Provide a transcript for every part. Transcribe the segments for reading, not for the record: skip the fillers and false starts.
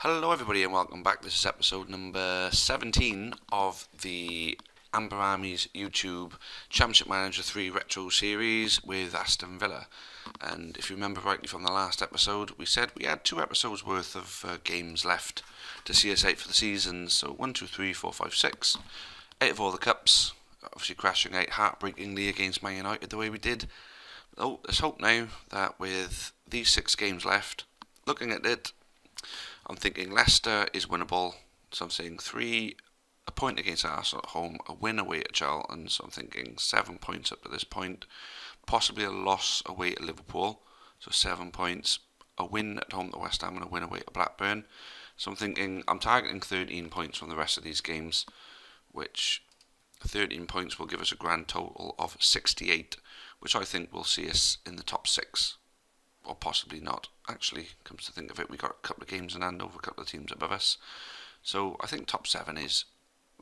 Hello everybody and welcome back. This is episode number 17 of the Amber Army's YouTube Championship Manager 3 Retro Series with Aston Villa. And if you remember rightly from the last episode, we said we had 2 episodes worth of games left to see us out for the season. So 1, 2, 3, 4, 5, 6. 8 of all the cups, obviously crashing out heartbreakingly against Man United the way we did. Oh, let's hope now that with these 6 games left, looking at it, I'm thinking Leicester is winnable, so I'm saying 3, a point against Arsenal at home, a win away at Charlton, so I'm thinking 7 points up to this point, possibly a loss away at Liverpool, so 7 points, a win at home to West Ham and a win away at Blackburn, so I'm targeting 13 points from the rest of these games, which 13 points will give us a grand total of 68, which I think will see us in the top 6. Or possibly not. Actually, comes to think of it, we got a couple of games in hand over a couple of teams above us. So I think top 7 is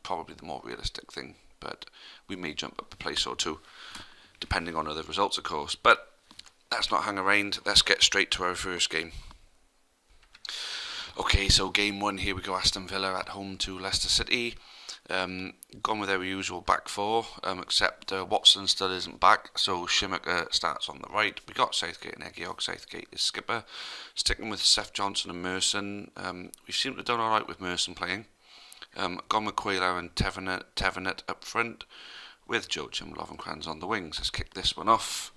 probably the more realistic thing. But we may jump up a place or two, depending on other results, of course. But let's not hang around. Let's get straight to our first game. Okay, so game 1, here we go. Aston Villa at home to Leicester City. Gone with our usual back 4, except Watson still isn't back, so Schumacher starts on the right. We got Southgate and Egeog. Southgate is skipper. Sticking with Seth Johnson and Merson. We seem to have done alright with Merson playing. Gone with Quayler and Tevenet up front, with Joachim Lovenkrands on the wings. Let's kick this one off,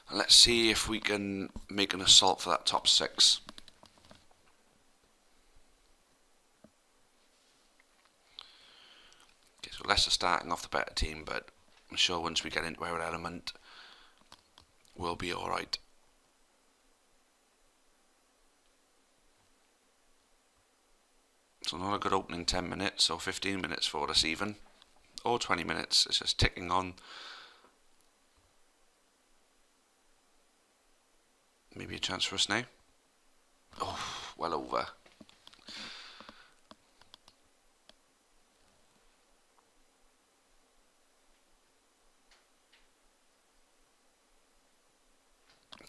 and let's see if we can make an assault for that top 6. So Leicester starting off the better team, but I'm sure once we get into our element, we'll be alright. So not a good opening 10 minutes, or 15 minutes for us even, or 20 minutes. It's just ticking on. Maybe a chance for us now. Oh, well over.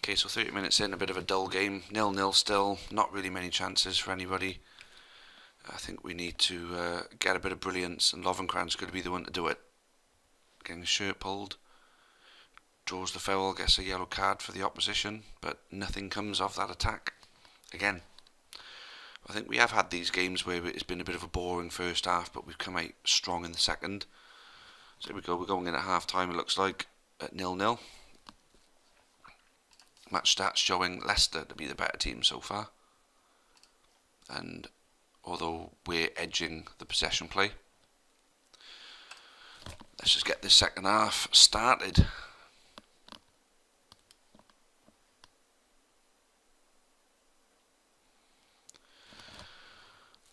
Okay, so 30 minutes in, a bit of a dull game. 0-0 still, not really many chances for anybody. I think we need to get a bit of brilliance, and Lovenkrands could be the one to do it. Getting his shirt pulled. Draws the foul, gets a yellow card for the opposition, but nothing comes of that attack. Again, I think we have had these games where it's been a bit of a boring first half, but we've come out strong in the second. So here we go, we're going in at half time, it looks like, at 0-0. Match stats showing Leicester to be the better team so far, and although we're edging the possession play, let's just get this second half started.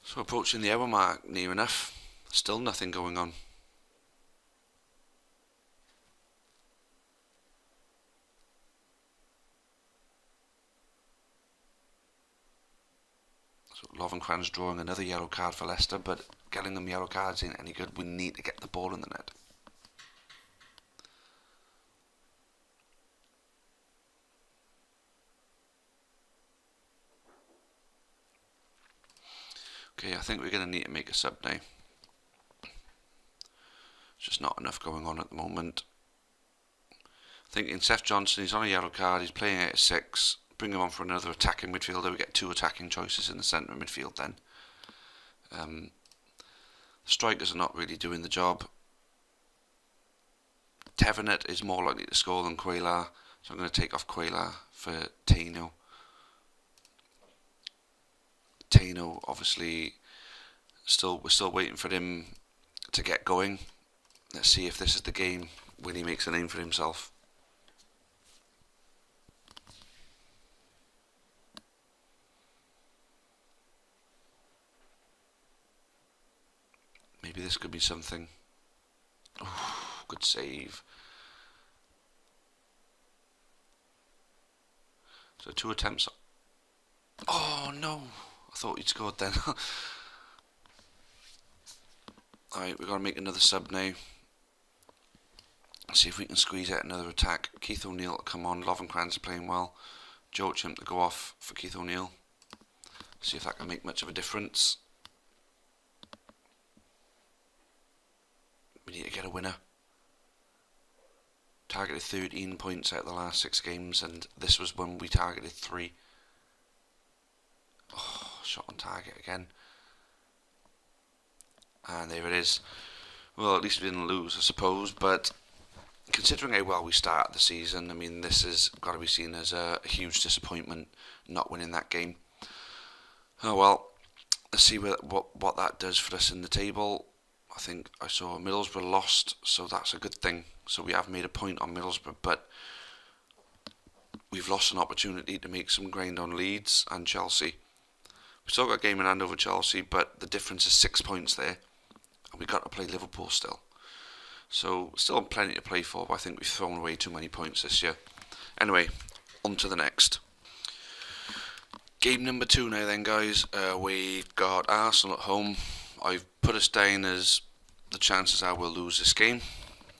So approaching the hour mark near enough, still nothing going on. Lovenkrands drawing another yellow card for Leicester, but getting them yellow cards ain't any good. We need to get the ball in the net. Okay, I think we're going to need to make a sub now. There's just not enough going on at the moment. Thinking Seth Johnson, he's on a yellow card, he's playing out of 6. Bring him on for another attacking midfielder. We get 2 attacking choices in the centre of midfield then. The strikers are not really doing the job. Tevenet is more likely to score than Quayler, so I'm going to take off Quayler for Taino. Taino, obviously, we're still waiting for him to get going. Let's see if this is the game when he makes a name for himself. Maybe this could be something. Oh, good save. So 2 attempts. Oh no! I thought he'd scored then. Alright, we've got to make another sub now. See if we can squeeze out another attack. Keith O'Neill to come on. Lovenkrands are playing well. Joachim to go off for Keith O'Neill. See if that can make much of a difference. We need to get a winner. Targeted 13 points out of the last 6 games, and this was when we targeted 3. Oh, shot on target again. And there it is. Well, at least we didn't lose, I suppose, but considering how well we started the season, I mean, this has got to be seen as a huge disappointment, not winning that game. Oh well, let's see what that does for us in the table. I think I saw Middlesbrough lost, so that's a good thing. So we have made a point on Middlesbrough, but we've lost an opportunity to make some ground on Leeds and Chelsea. We've still got a game in hand over Chelsea, but the difference is 6 points there, and we've got to play Liverpool still. So still plenty to play for, but I think we've thrown away too many points this year. Anyway, on to the next. Game number 2 now then, guys. We've got Arsenal at home. I've put us down as the chances are we'll lose this game,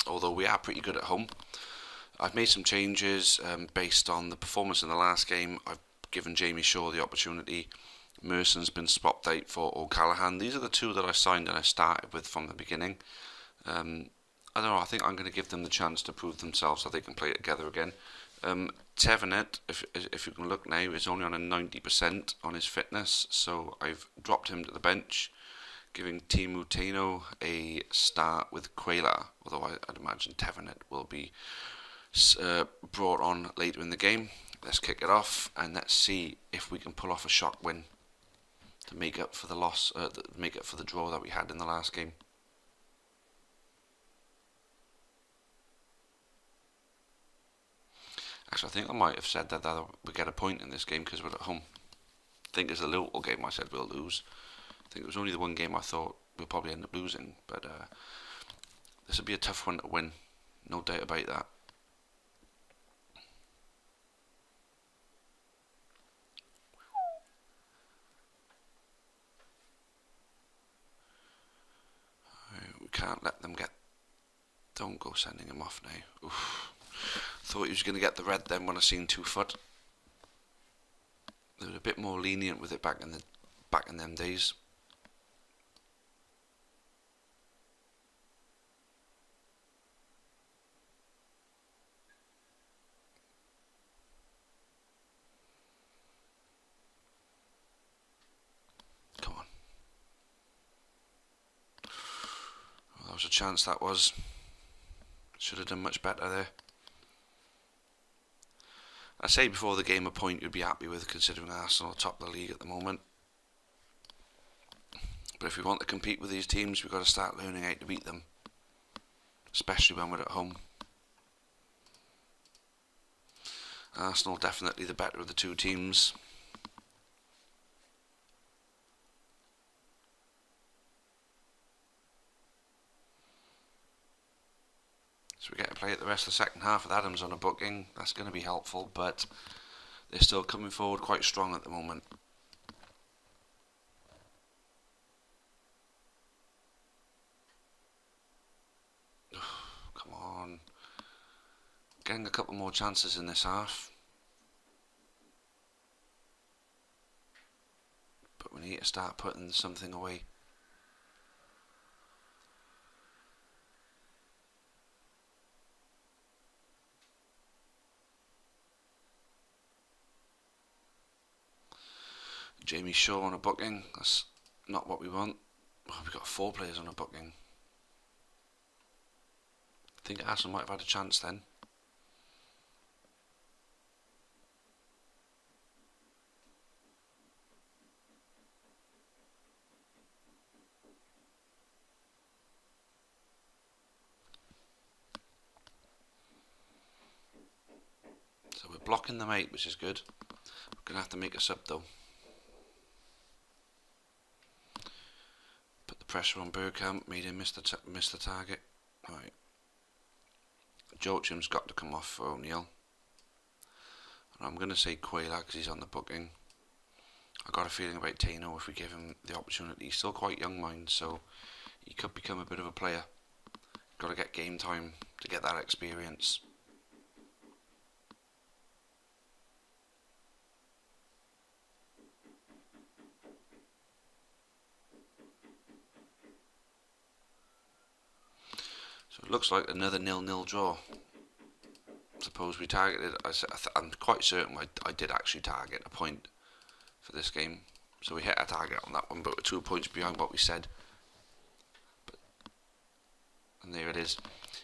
although we are pretty good at home. I've made some changes based on the performance in the last game. I've given Jamie Shaw the opportunity. Merson's been swapped out for O'Callaghan. These are the 2 that I signed and I started with from the beginning. I don't know, I think I'm going to give them the chance to prove themselves so they can play together again. Tevenet, if you can look now, is only on a 90% on his fitness, so I've dropped him to the bench, giving Timu Tano a start with Quayla, although I'd imagine Tevenet will be brought on later in the game. Let's kick it off and let's see if we can pull off a shock win to make up for the loss, make up for the draw that we had in the last game. Actually, I think I might have said that we get a point in this game because we're at home. I think it's a little game I said we'll lose. I think it was only the one game I thought we'll probably end up losing, but this would be a tough one to win, no doubt about that. We can't let them get... Don't go sending him off now. Oof. Thought he was going to get the red then when I seen 2 foot. They were a bit more lenient with it back in them days. Come on. Well, that was a chance, that was. Should have done much better there. I say before the game a point you'd be happy with, considering Arsenal top of the league at the moment. But if we want to compete with these teams, we've got to start learning how to beat them, especially when we're at home. Arsenal definitely the better of the 2 teams. So we get to play it the rest of the second half with Adams on a booking. That's going to be helpful, but they're still coming forward quite strong at the moment. Come on. Getting a couple more chances in this half. But we need to start putting something away. Jamie Shaw on a booking. That's not what we want. Oh, we've got 4 players on a booking. I think Aston might have had a chance then. So we're blocking them out, which is good. We're going to have to make a sub though. Put the pressure on Bergkamp, made him miss the target. Right. Joachim's got to come off for O'Neill. And I'm going to say Quayla because he's on the booking. I got a feeling about Tano if we give him the opportunity. He's still quite young, mind, so he could become a bit of a player. Got to get game time to get that experience. looks like another 0-0 draw. Suppose we targeted. I'm quite certain I did actually target a point for this game, so we hit a target on that one, but we're 2 points behind what we said. And there it is,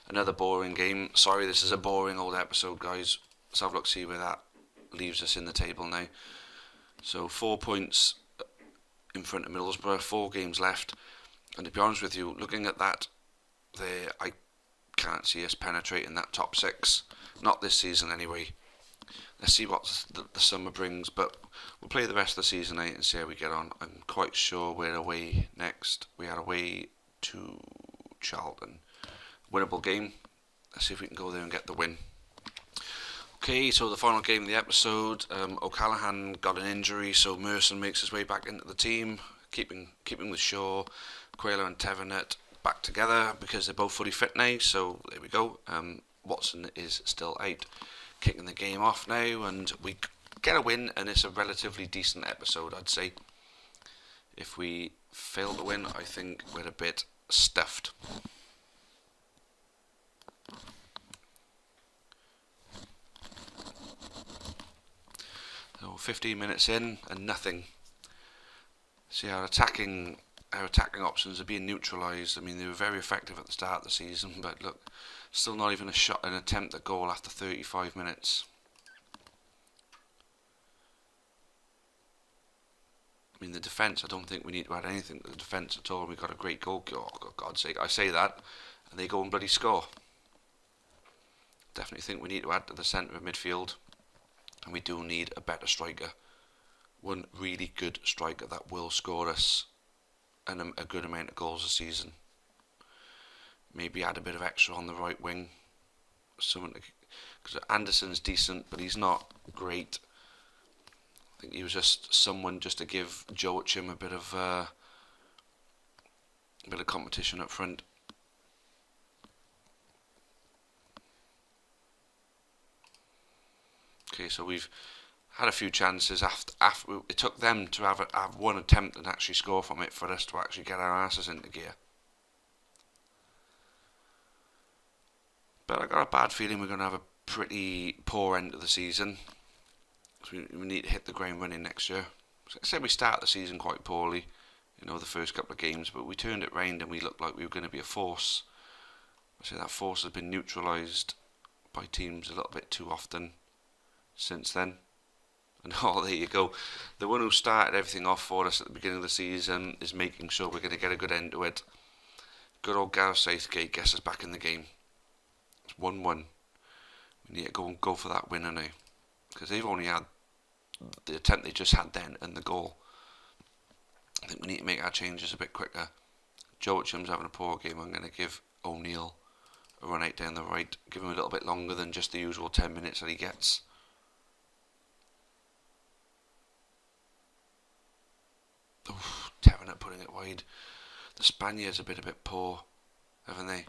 another boring game. Sorry, this is a boring old episode, guys. Let's have a look, see where that leaves us in the table now. So 4 points in front of Middlesbrough, 4 games left, and to be honest with you, looking at that there, I can't see us penetrating that top 6. Not this season anyway. Let's see what the summer brings, but we'll play the rest of the season out and see how we get on. I'm quite sure we're away next. We are away to Charlton. Winnable game. Let's see if we can go there and get the win. Okay, so the final game of the episode. O'Callaghan got an injury, so Merson makes his way back into the team, keeping with Shaw, Quayler and Tevenet back together because they're both fully fit now. So there we go. Watson is still out, kicking the game off now, and we get a win, and it's a relatively decent episode, I'd say. If we fail to win, I think we're a bit stuffed. So 15 minutes in and nothing. See, our attacking options are being neutralised. I mean, they were very effective at the start of the season, but look, still not even an attempt at goal after 35 minutes. I mean, the defence, I don't think we need to add anything to the defence at all. We've got a great goalkeeper. Oh, for God's sake, I say that, and they go and bloody score. Definitely think we need to add to the centre of midfield, and we do need a better striker. One really good striker that will score us a good amount of goals a season. Maybe add a bit of extra on the right wing. Because Anderson's decent, but he's not great. I think he was just someone just to give Joachim a bit of competition up front. Okay, so we've had a few chances after it took them to have one attempt and actually score from it for us to actually get our asses into gear. But I got a bad feeling we're going to have a pretty poor end of the season. So we need to hit the ground running next year. So I said we started the season quite poorly, the first couple of games, but we turned it round and we looked like we were going to be a force. I say that force has been neutralised by teams a little bit too often since then. And there you go. The one who started everything off for us at the beginning of the season is making sure we're going to get a good end to it. Good old Gareth Southgate gets us back in the game. It's 1-1. We need to go for that winner now, because they've only had the attempt they just had then and the goal. I think we need to make our changes a bit quicker. Joachim's having a poor game. I'm going to give O'Neill a run out down the right. Give him a little bit longer than just the usual 10 minutes that he gets. Oof, Tevenet putting it wide. The Spaniards have been a bit poor, haven't they,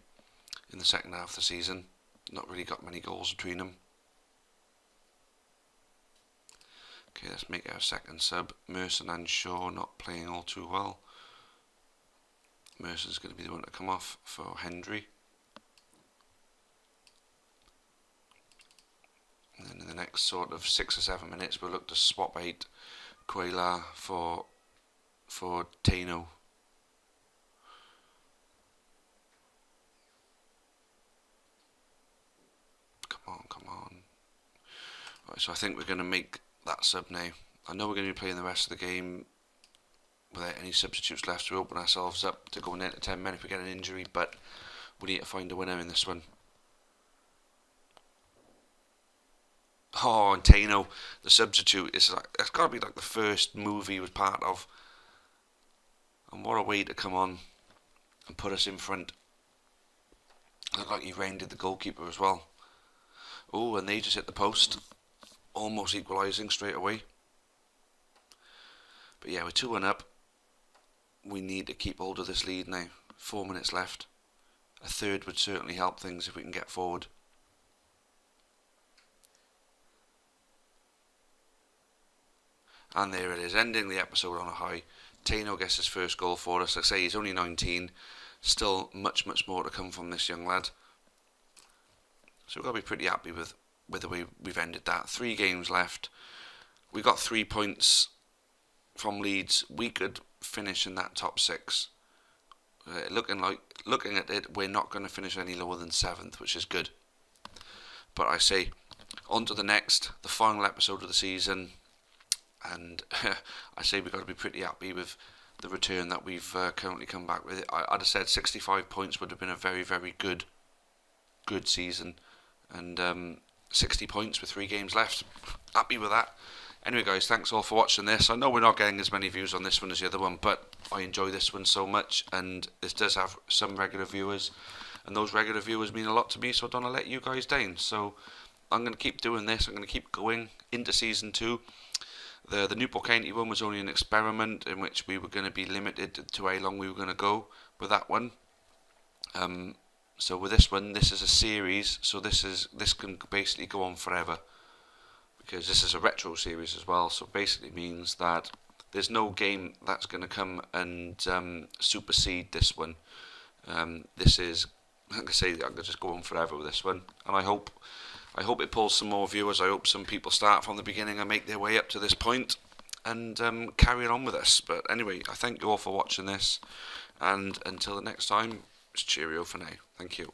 in the second half of the season? Not really got many goals between them. Okay, let's make our second sub. Merson and Shaw not playing all too well. Merson's going to be the one to come off for Hendry. And then in the next sort of 6 or 7 minutes, we'll look to swap out Quayler for Tano. Come on. Right, so I think we're going to make that sub now. I know we're going to be playing the rest of the game without any substitutes left to open ourselves up to going into 10 men if we get an injury, but we need to find a winner in this one. Oh, and Tano, the substitute, it's got to be like the first movie he was part of. And what a way to come on and put us in front. Looked like he rounded the goalkeeper as well. Oh, and they just hit the post, almost equalising straight away. But yeah, we're 2-1 up. We need to keep hold of this lead now. 4 minutes left. A third would certainly help things if we can get forward. And there it is, ending the episode on a high. Tano gets his first goal for us. Like I say, he's only 19. Still much more to come from this young lad. So we've got to be pretty happy with the way we've ended that. 3 games left. We got 3 points from Leeds. We could finish in that top 6. Looking at it, we're not going to finish any lower than 7th, which is good. But I say, on to the final episode of the season, and I say we've got to be pretty happy with the return that we've currently come back with. I'd have said 65 points would have been a very, very good season, and 60 points with 3 games left. Happy with that. Anyway, guys, thanks all for watching this. I know we're not getting as many views on this one as the other one, but I enjoy this one so much, and this does have some regular viewers, and those regular viewers mean a lot to me, so I don't want to let you guys down. So I'm going to keep doing this. I'm going to keep going into season 2. The Newport County one was only an experiment in which we were going to be limited to how long we were going to go with that one. So with this one, this is a series, so this can basically go on forever, because this is a retro series as well. So basically means that there's no game that's going to come and supersede this one. This is, like I say, I'm going to just go on forever with this one, and I hope it pulls some more viewers. I hope some people start from the beginning and make their way up to this point and carry on with us. But anyway, I thank you all for watching this, and until the next time, it's cheerio for now. Thank you.